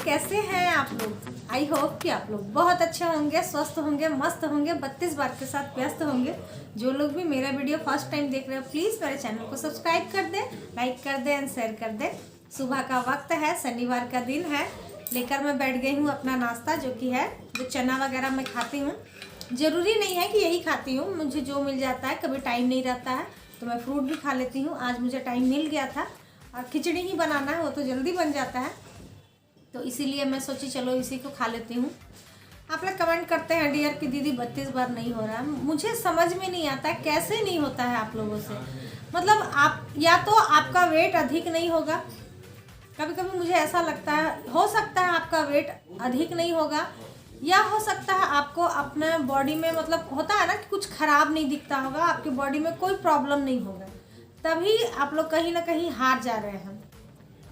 कैसे हैं आप लोग। आई होप कि आप लोग बहुत अच्छे होंगे, स्वस्थ होंगे, मस्त होंगे, 32 बार के साथ व्यस्त होंगे। जो लोग भी मेरा वीडियो फर्स्ट टाइम देख रहे हो प्लीज़ मेरे चैनल को सब्सक्राइब कर दें, लाइक कर दें एंड शेयर कर दें। सुबह का वक्त है, शनिवार का दिन है, लेकर मैं बैठ गई हूँ अपना नाश्ता, जो कि है जो चना वगैरह मैं खाती हूँ। ज़रूरी नहीं है कि यही खाती हूँ, मुझे जो मिल जाता है। कभी टाइम नहीं रहता है तो मैं फ्रूट भी खा लेती हूँ। आज मुझे टाइम मिल गया था और खिचड़ी ही बनाना है, वो तो जल्दी बन जाता है, तो इसीलिए मैं सोची चलो इसी को खा लेती हूँ। आप लोग कमेंट करते हैं डियर कि दीदी 32 बार नहीं हो रहा है। मुझे समझ में नहीं आता है कैसे नहीं होता है आप लोगों से। मतलब आप या तो आपका वेट अधिक नहीं होगा, कभी कभी मुझे ऐसा लगता है, हो सकता है आपका वेट अधिक नहीं होगा, या हो सकता है आपको अपने बॉडी में मतलब होता है ना कि कुछ खराब नहीं दिखता होगा, आपकी बॉडी में कोई प्रॉब्लम नहीं होगा, तभी आप लोग कहीं ना कहीं हार जा रहे हैं।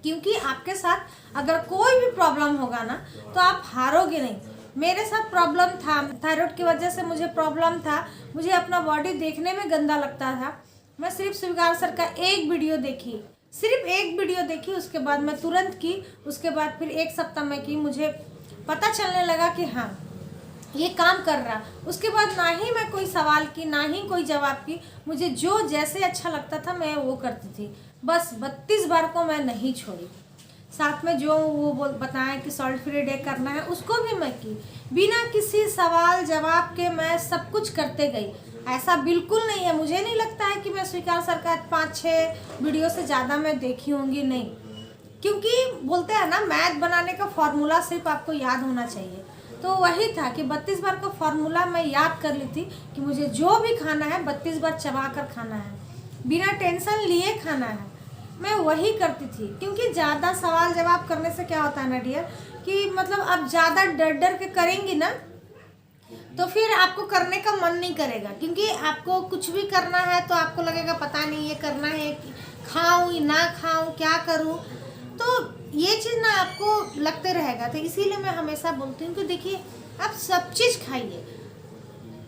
क्योंकि आपके साथ अगर कोई भी प्रॉब्लम होगा ना तो आप हारोगे नहीं। मेरे साथ प्रॉब्लम था, थायराइड की वजह से मुझे प्रॉब्लम था, मुझे अपना बॉडी देखने में गंदा लगता था। मैं सिर्फ स्वीकार सर का एक वीडियो देखी, सिर्फ एक वीडियो देखी, उसके बाद मैं तुरंत की, उसके बाद फिर एक सप्ताह में की, मुझे पता चलने लगा कि हाँ ये काम कर रहा। उसके बाद ना ही मैं कोई सवाल की, ना ही कोई जवाब की, मुझे जो जैसे अच्छा लगता था मैं वो करती थी। बस 32 बार को मैं नहीं छोड़ी। साथ में जो वो बताएं कि सॉल्ट फ्री डे करना है, उसको भी मैं की, बिना किसी सवाल जवाब के मैं सब कुछ करते गई। ऐसा बिल्कुल नहीं है, मुझे नहीं लगता है कि मैं स्वीकार सर का 5-6 वीडियो से ज़्यादा मैं देखी होंगी, नहीं। क्योंकि बोलते हैं ना, मैथ बनाने का फॉर्मूला सिर्फ आपको याद होना चाहिए, तो वही था कि 32 बार का फॉर्मूला मैं याद कर ली थी कि मुझे जो भी खाना है 32 बार चबा कर खाना है, बिना टेंशन लिए खाना है। मैं वही करती थी, क्योंकि ज़्यादा सवाल जवाब करने से क्या होता है ना डियर, कि मतलब आप ज़्यादा डर डर के करेंगी ना तो फिर आपको करने का मन नहीं करेगा। क्योंकि आपको कुछ भी करना है तो आपको लगेगा पता नहीं ये करना है, खाऊं ना खाऊं, क्या करूं, तो ये चीज़ ना आपको लगते रहेगा। तो इसीलिए मैं हमेशा बोलती हूँ कि देखिए आप सब चीज़ खाइए,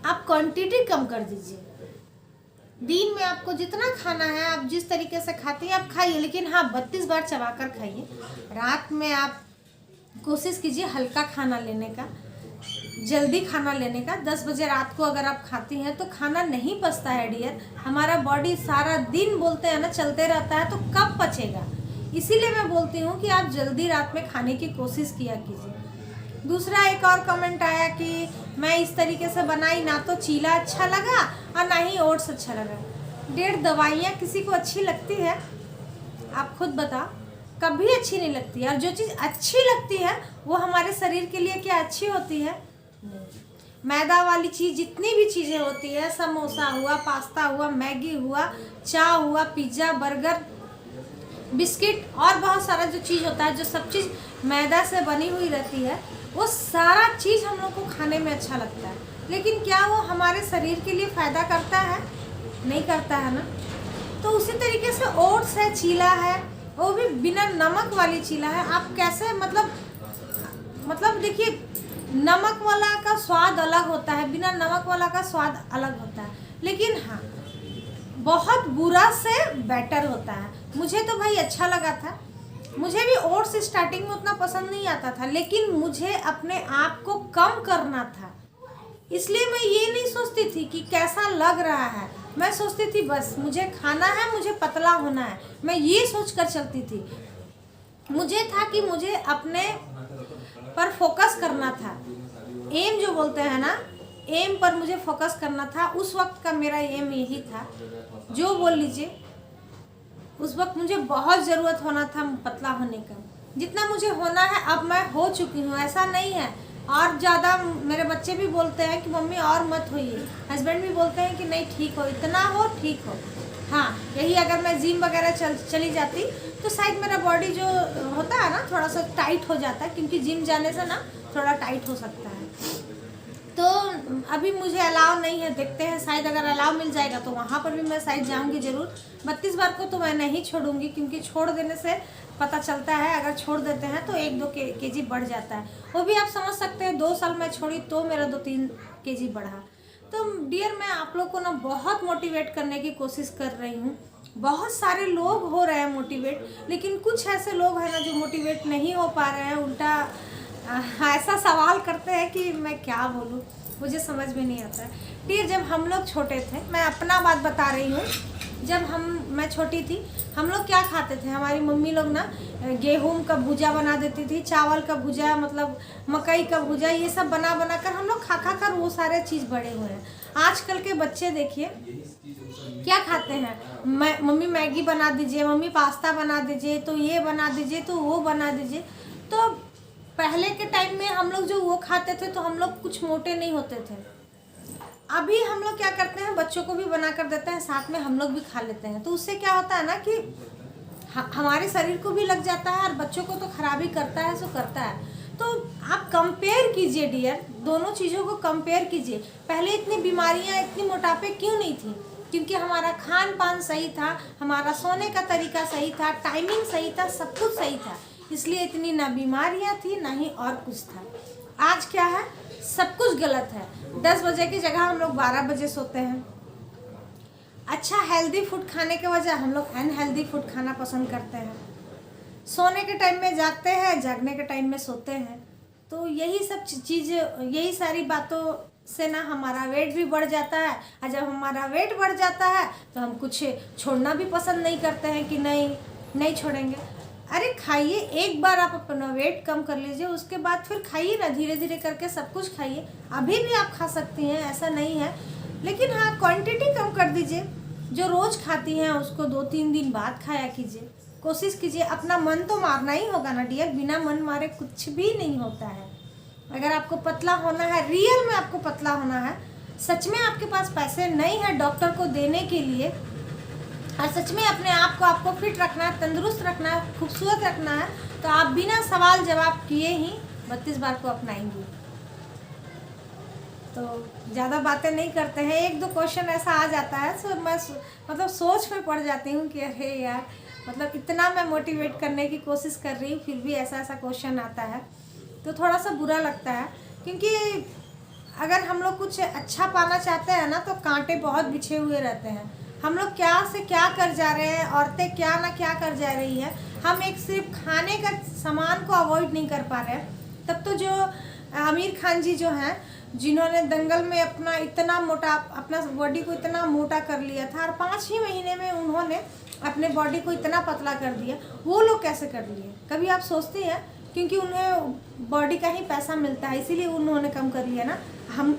आप क्वांटिटी कम कर दीजिए। दिन में आपको जितना खाना है आप जिस तरीके से खाते हैं आप खाइए, लेकिन हाँ 32 बार चबा कर खाइए। रात में आप कोशिश कीजिए हल्का खाना लेने का, जल्दी खाना लेने का। 10 बजे रात को अगर आप खाती हैं तो खाना नहीं पचता है डियर। हमारा बॉडी सारा दिन बोलते हैं ना चलते रहता है, तो कब पचेगा। इसीलिए मैं बोलती हूँ कि आप जल्दी रात में खाने की कोशिश किया कीजिए। दूसरा एक और कमेंट आया कि मैं इस तरीके से बनाई, ना तो चीला अच्छा लगा और ना ही ओट्स अच्छा लगा। 1.5 दवाइयाँ किसी को अच्छी लगती है? आप खुद बताओ, कभी अच्छी नहीं लगती है। और जो चीज़ अच्छी लगती है वो हमारे शरीर के लिए क्या अच्छी होती है? नहीं। मैदा वाली चीज़ जितनी भी चीज़ें होती है, समोसा हुआ, पास्ता हुआ, मैगी हुआ, चाय हुआ, पिज़्ज़ा, बर्गर, बिस्किट और बहुत सारा जो चीज़ होता है, जो सब चीज़ मैदा से बनी हुई रहती है, वो सारा चीज़ हम लोग को खाने में अच्छा लगता है, लेकिन क्या वो हमारे शरीर के लिए फ़ायदा करता है? नहीं करता है ना। तो उसी तरीके से ओट्स है, चीला है, वो भी बिना नमक वाली चीला है। आप कैसे मतलब देखिए, नमक वाला का स्वाद अलग होता है, बिना नमक वाला का स्वाद अलग होता है, लेकिन हाँ बहुत बुरा से बेटर होता है। मुझे तो भाई अच्छा लगा था, मुझे भी ओट्स स्टार्टिंग में उतना पसंद नहीं आता था, लेकिन मुझे अपने आप को कम करना था, इसलिए मैं ये नहीं सोचती थी कि कैसा लग रहा है। मैं सोचती थी बस मुझे खाना है, मुझे पतला होना है, मैं ये सोच कर चलती थी। मुझे था कि मुझे अपने पर फोकस करना था, एम जो बोलते हैं ना, एम पर मुझे फोकस करना था। उस वक्त का मेरा एम यही था, जो बोल लीजिए, उस वक्त मुझे बहुत ज़रूरत होना था पतला होने का। जितना मुझे होना है अब मैं हो चुकी हूँ, ऐसा नहीं है। और ज़्यादा मेरे बच्चे भी बोलते हैं कि मम्मी और मत होइए, हस्बैंड भी बोलते हैं कि नहीं ठीक हो, इतना हो ठीक हो। हाँ यही अगर मैं जिम वगैरह चली जाती तो शायद मेरा बॉडी जो होता है ना थोड़ा सा टाइट हो जाता है, क्योंकि जिम जाने से ना थोड़ा टाइट हो सकता है। तो अभी मुझे अलाउ नहीं है, देखते हैं शायद अगर अलाउ मिल जाएगा तो वहाँ पर भी मैं शायद जाऊँगी ज़रूर। 32 बार को तो मैं नहीं छोड़ूंगी, क्योंकि छोड़ देने से पता चलता है अगर छोड़ देते हैं तो 1-2 केजी बढ़ जाता है। वो भी आप समझ सकते हैं, 2 साल मैं छोड़ी तो मेरा 2-3 केजी बढ़ा। तो डियर मैं आप लोग को ना बहुत मोटिवेट करने की कोशिश कर रही हूँ, बहुत सारे लोग हो रहे हैं मोटिवेट, लेकिन कुछ ऐसे लोग हैं ना जो मोटिवेट नहीं हो पा रहे हैं, उल्टा ऐसा सवाल करते हैं कि मैं क्या बोलूँ, मुझे समझ में नहीं आता है। डियर, जब हम लोग छोटे थे, मैं अपना बात बता रही हूँ, जब मैं छोटी थी, हम लोग क्या खाते थे, हमारी मम्मी लोग ना गेहूं का भुजा बना देती थी, चावल का भुजा, मतलब मकई का भुजा, ये सब बना बना कर हम लोग खा खा कर वो सारे चीज़ बड़े हुए हैं। आजकल के बच्चे देखिए क्या खाते हैं, मम्मी मैगी बना दीजिए, मम्मी पास्ता बना दीजिए, तो ये बना दीजिए, तो वो बना दीजिए। तो पहले के टाइम में हम लोग जो वो खाते थे तो हम लोग कुछ मोटे नहीं होते थे। अभी हम लोग क्या करते हैं, बच्चों को भी बना कर देते हैं, साथ में हम लोग भी खा लेते हैं। तो उससे क्या होता है ना कि हमारे शरीर को भी लग जाता है और बच्चों को तो खराबी करता है, सो करता है। तो आप कंपेयर कीजिए डियर, दोनों चीज़ों को कंपेयर कीजिए। पहले इतनी बीमारियां, इतनी मोटापे क्यों नहीं थी? क्योंकि हमारा खान पान सही था, हमारा सोने का तरीका सही था, टाइमिंग सही था, सब कुछ सही था, इसलिए इतनी ना बीमारियां थी ना ही और कुछ था। आज क्या है, सब कुछ गलत है। 10 बजे की जगह हम लोग 12 बजे सोते हैं। अच्छा हेल्दी फूड खाने के वजह हम लोग अनहेल्दी फूड खाना पसंद करते हैं। सोने के टाइम में जागते हैं, जागने के टाइम में सोते हैं। तो यही सब चीज़, यही सारी बातों से ना हमारा वेट भी बढ़ जाता है। और जब हमारा वेट बढ़ जाता है तो हम कुछ छोड़ना भी पसंद नहीं करते हैं कि नहीं छोड़ेंगे। अरे खाइए, एक बार आप अपना वेट कम कर लीजिए, उसके बाद फिर खाइए ना, धीरे धीरे करके सब कुछ खाइए। अभी भी आप खा सकती हैं, ऐसा नहीं है, लेकिन हाँ क्वांटिटी कम कर दीजिए। जो रोज़ खाती हैं उसको 2-3 दिन बाद खाया कीजिए, कोशिश कीजिए। अपना मन तो मारना ही होगा ना डियर, बिना मन मारे कुछ भी नहीं होता है। अगर आपको पतला होना है, रियल में आपको पतला होना है, सच में आपके पास पैसे नहीं है डॉक्टर को देने के लिए, और सच में अपने आप को आपको फिट रखना है, तंदुरुस्त रखना है, खूबसूरत रखना है, तो आप बिना सवाल जवाब किए ही 32 बार को अपनाएंगे। तो ज़्यादा बातें नहीं करते हैं, 1-2 क्वेश्चन ऐसा आ जाता है तो मैं मतलब सोच में पड़ जाती हूँ कि अरे यार, मतलब इतना मैं मोटिवेट करने की कोशिश कर रही हूँ, फिर भी ऐसा क्वेश्चन आता है तो थोड़ा सा बुरा लगता है। क्योंकि अगर हम लोग कुछ अच्छा पाना चाहते हैं ना, तो कांटे बहुत बिछे हुए रहते हैं। हम लोग क्या से क्या कर जा रहे हैं, औरतें क्या ना क्या कर जा रही है। हम एक सिर्फ खाने का सामान को अवॉइड नहीं कर पा रहे हैं। तब तो जो आमिर खान जी जो हैं, जिन्होंने दंगल में अपना इतना मोटा, अपना बॉडी को इतना मोटा कर लिया था और 5 ही महीने में उन्होंने अपने बॉडी को इतना पतला कर दिया, वो लोग कैसे कर लिए? कभी आप सोचते हैं? क्योंकि उन्हें बॉडी का ही पैसा मिलता है, इसीलिए उन्होंने कम कर लिया ना।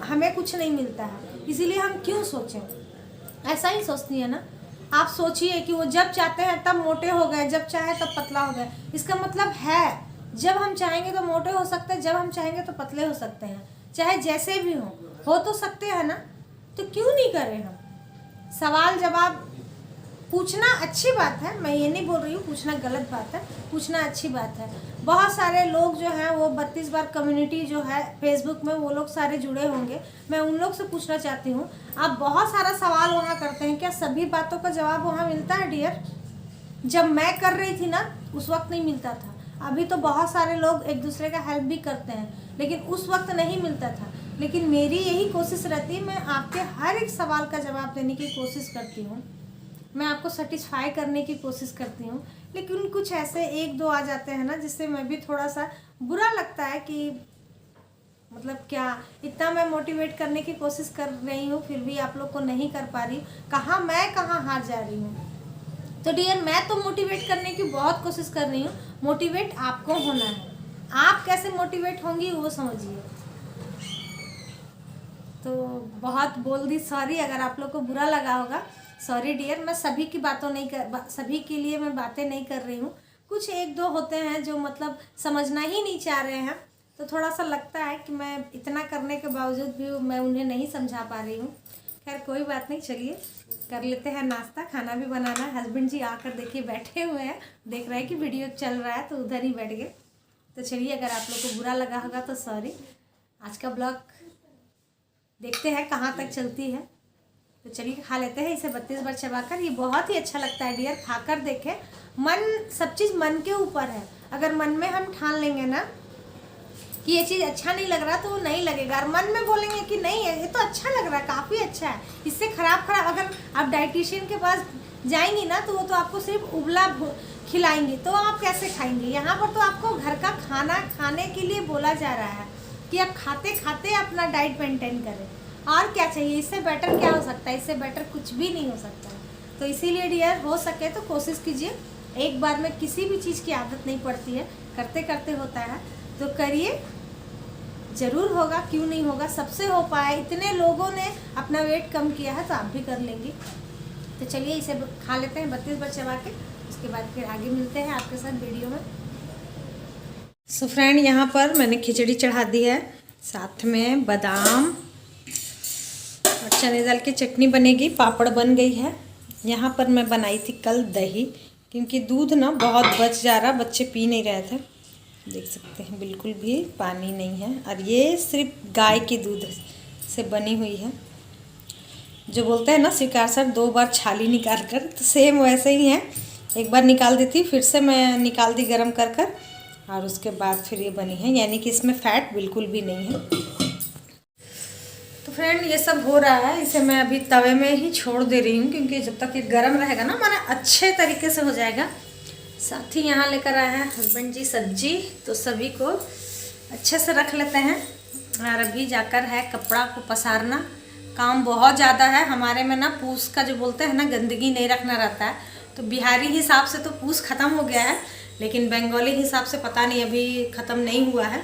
हमें कुछ नहीं मिलता है, इसीलिए हम क्यों सोचें? ऐसा ही सोचती है ना। आप सोचिए कि वो जब चाहते हैं तब मोटे हो गए, जब चाहे तब पतला हो गए। इसका मतलब है जब हम चाहेंगे तो मोटे हो सकते हैं, जब हम चाहेंगे तो पतले हो सकते हैं, चाहे जैसे भी हो तो सकते हैं ना। तो क्यों नहीं करें हम? सवाल जवाब पूछना अच्छी बात है, मैं ये नहीं बोल रही हूँ पूछना गलत बात है, पूछना अच्छी बात है। बहुत सारे लोग जो हैं वो 32 बार कम्युनिटी जो है फेसबुक में, वो लोग सारे जुड़े होंगे। मैं उन लोग से पूछना चाहती हूँ, आप बहुत सारा सवाल वहाँ करते हैं, क्या सभी बातों का जवाब वहाँ मिलता है डियर? जब मैं कर रही थी ना उस वक्त नहीं मिलता था। अभी तो बहुत सारे लोग एक दूसरे का हेल्प भी करते हैं, लेकिन उस वक्त नहीं मिलता था। लेकिन मेरी यही कोशिश रहती है, मैं आपके हर एक सवाल का जवाब देने की कोशिश करती हूँ, मैं आपको सेटिस्फाई करने की कोशिश करती हूँ। लेकिन कुछ ऐसे 1-2 आ जाते हैं ना, जिससे मैं भी थोड़ा सा बुरा लगता है कि मतलब क्या इतना मैं मोटिवेट करने की कोशिश कर रही हूँ, फिर भी आप लोग को नहीं कर पा रही। कहाँ हार जा रही हूँ? तो डियर, मैं तो मोटिवेट करने की बहुत कोशिश कर रही हूँ, मोटिवेट आपको होना है। आप कैसे मोटिवेट होंगी वो समझिए। तो बहुत बोल दी, सॉरी अगर आप लोग को बुरा लगा होगा, सॉरी डियर। मैं सभी की बातों नहीं कर, सभी के लिए मैं बातें नहीं कर रही हूँ। कुछ 1-2 होते हैं जो मतलब समझना ही नहीं चाह रहे हैं, तो थोड़ा सा लगता है कि मैं इतना करने के बावजूद भी मैं उन्हें नहीं समझा पा रही हूँ। खैर कोई बात नहीं, चलिए कर लेते हैं नाश्ता। खाना भी बनाना है। हस्बैंड जी आकर देखिए बैठे हुए हैं, देख रहे हैं कि वीडियो चल रहा है तो उधर ही बैठ गए। तो चलिए, अगर आप लोग को बुरा लगा होगा तो सॉरी। आज का ब्लॉग देखते हैं कहाँ तक चलती है। तो चलिए खा लेते हैं इसे 32 बार चबाकर। ये बहुत ही अच्छा लगता है डियर, खाकर देखें। मन, सब चीज़ मन के ऊपर है। अगर मन में हम ठान लेंगे ना कि ये चीज़ अच्छा नहीं लग रहा, तो वो नहीं लगेगा। और मन में बोलेंगे कि नहीं ये तो अच्छा लग रहा है, काफ़ी अच्छा है, इससे खराब अगर आप डाइटिशियन के पास जाएंगी ना तो वो तो आपको सिर्फ उबला खिलाएंगी, तो आप कैसे खाएंगे। यहाँ पर तो आपको घर का खाना खाने के लिए बोला जा रहा है कि आप खाते खाते अपना डाइट मेंटेन करें। और क्या चाहिए, इससे बेटर क्या हो सकता है, इससे बेटर कुछ भी नहीं हो सकता है। तो इसीलिए डियर हो सके तो कोशिश कीजिए, एक बार में किसी भी चीज़ की आदत नहीं पड़ती है, करते करते होता है, तो करिए, ज़रूर होगा, क्यों नहीं होगा, सबसे हो पाया। इतने लोगों ने अपना वेट कम किया है तो आप भी कर लेंगे। तो चलिए इसे खा लेते हैं 32 बार चबा के, उसके बाद फिर आगे मिलते हैं आपके साथ वीडियो में। सो फ्रेंड, यहाँ पर मैंने खिचड़ी चढ़ा दी है, साथ में बादाम और चने दाल की चटनी बनेगी, पापड़ बन गई है। यहाँ पर मैं बनाई थी कल दही, क्योंकि दूध ना बहुत बच जा रहा, बच्चे पी नहीं रहे थे, देख सकते हैं बिल्कुल भी पानी नहीं है। और ये सिर्फ गाय के दूध से बनी हुई है। जो बोलते हैं ना स्वीकार सर 2 बार छाली निकाल कर, तो सेम वैसे ही है। एक बार निकाल दी थी, फिर से मैं निकाल दी गरम कर कर, और उसके बाद फिर ये बनी है, यानी कि इसमें फैट बिल्कुल भी नहीं है। तो फ्रेंड ये सब हो रहा है, इसे मैं अभी तवे में ही छोड़ दे रही हूँ, क्योंकि जब तक ये गर्म रहेगा ना माने अच्छे तरीके से हो जाएगा। साथ ही यहाँ लेकर आए हैं हस्बैंड जी सब्जी, तो सभी को अच्छे से रख लेते हैं। और अभी जाकर है कपड़ा को पसारना, काम बहुत ज़्यादा है हमारे में ना, पूस का जो बोलते हैं ना गंदगी नहीं रखना रहता है। तो बिहारी हिसाब से तो पूस ख़त्म हो गया है, लेकिन बंगाली हिसाब से पता नहीं अभी ख़त्म नहीं हुआ है।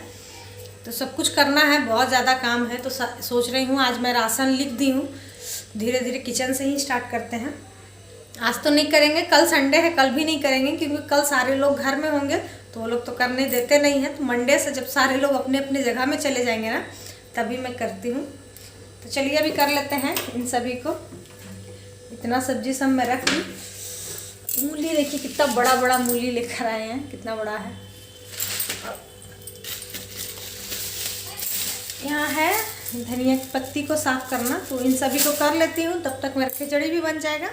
तो सब कुछ करना है, बहुत ज़्यादा काम है। तो सोच रही हूँ आज मैं राशन लिख दी हूँ, धीरे धीरे किचन से ही स्टार्ट करते हैं। आज तो नहीं करेंगे, कल संडे है, कल भी नहीं करेंगे, क्योंकि कल सारे लोग घर में होंगे तो वो लोग तो करने देते नहीं हैं। तो मंडे से जब सारे लोग अपने अपने जगह में चले जाएंगे ना, तभी मैं करती हूँ। तो चलिए अभी कर लेते हैं इन सभी को। इतना सब्जी सब मैं रख ली। मूली देखिए कितना बड़ा बड़ा मूली लेकर आए हैं, कितना बड़ा है। यहाँ है धनिया की पत्ती को साफ करना, तो इन सभी को कर लेती हूँ, तब तक मेरा खिचड़ी भी बन जाएगा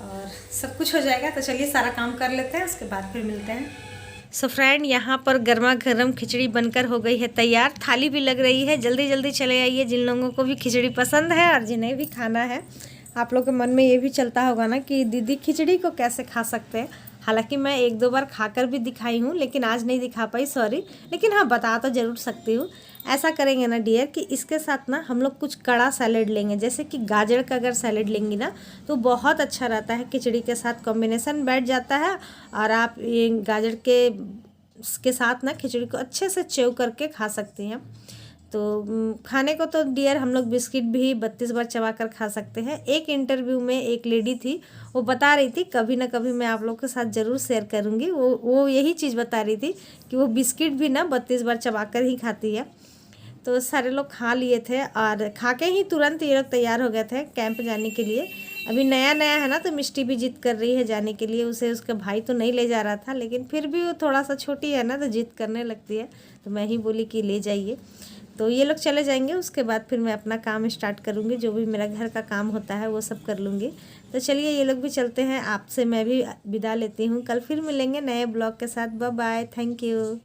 और सब कुछ हो जाएगा। तो चलिए सारा काम कर लेते हैं, उसके बाद फिर मिलते हैं। सो फ्रेंड, यहाँ पर गर्मा गर्म खिचड़ी बनकर हो गई है तैयार, थाली भी लग रही है। जल्दी जल्दी चले आइए जिन लोगों को भी खिचड़ी पसंद है और जिन्हें भी खाना है। आप लोग के मन में ये भी चलता होगा ना कि दीदी खिचड़ी को कैसे खा सकते हैं। हालांकि मैं 1-2 बार खाकर भी दिखाई हूँ, लेकिन आज नहीं दिखा पाई, सॉरी। लेकिन हाँ, बता तो ज़रूर सकती हूँ। ऐसा करेंगे ना डियर कि इसके साथ ना हम लोग कुछ कड़ा सैलेड लेंगे, जैसे कि गाजर का अगर सैलेड लेंगी ना तो बहुत अच्छा रहता है, खिचड़ी के साथ कॉम्बिनेशन बैठ जाता है। और आप ये गाजर के साथ ना खिचड़ी को अच्छे से च्यू करके खा सकती हैं। तो खाने को तो डियर हम लोग बिस्किट भी 32 बार चबा कर खा सकते हैं। एक इंटरव्यू में एक लेडी थी, वो बता रही थी, कभी ना कभी मैं आप लोग के साथ ज़रूर शेयर करूँगी, वो यही चीज़ बता रही थी कि वो बिस्किट भी ना 32 बार चबा कर ही खाती है। तो सारे लोग खा लिए थे और खा के ही तुरंत ये लोग तैयार हो गए थे कैंप जाने के लिए। अभी नया नया है ना, तो मिष्टी भी जिद कर रही है जाने के लिए। उसे उसका भाई तो नहीं ले जा रहा था, लेकिन फिर भी वो थोड़ा सा छोटी है ना, तो जिद करने लगती है। तो मैं ही बोली कि ले जाइए। तो ये लोग चले जाएंगे, उसके बाद फिर मैं अपना काम स्टार्ट करूँगी, जो भी मेरा घर का काम होता है वो सब कर लूँगी। तो चलिए ये लोग भी चलते हैं, आपसे मैं भी विदा लेती हूँ। कल फिर मिलेंगे नए ब्लॉग के साथ। Bye bye, thank you.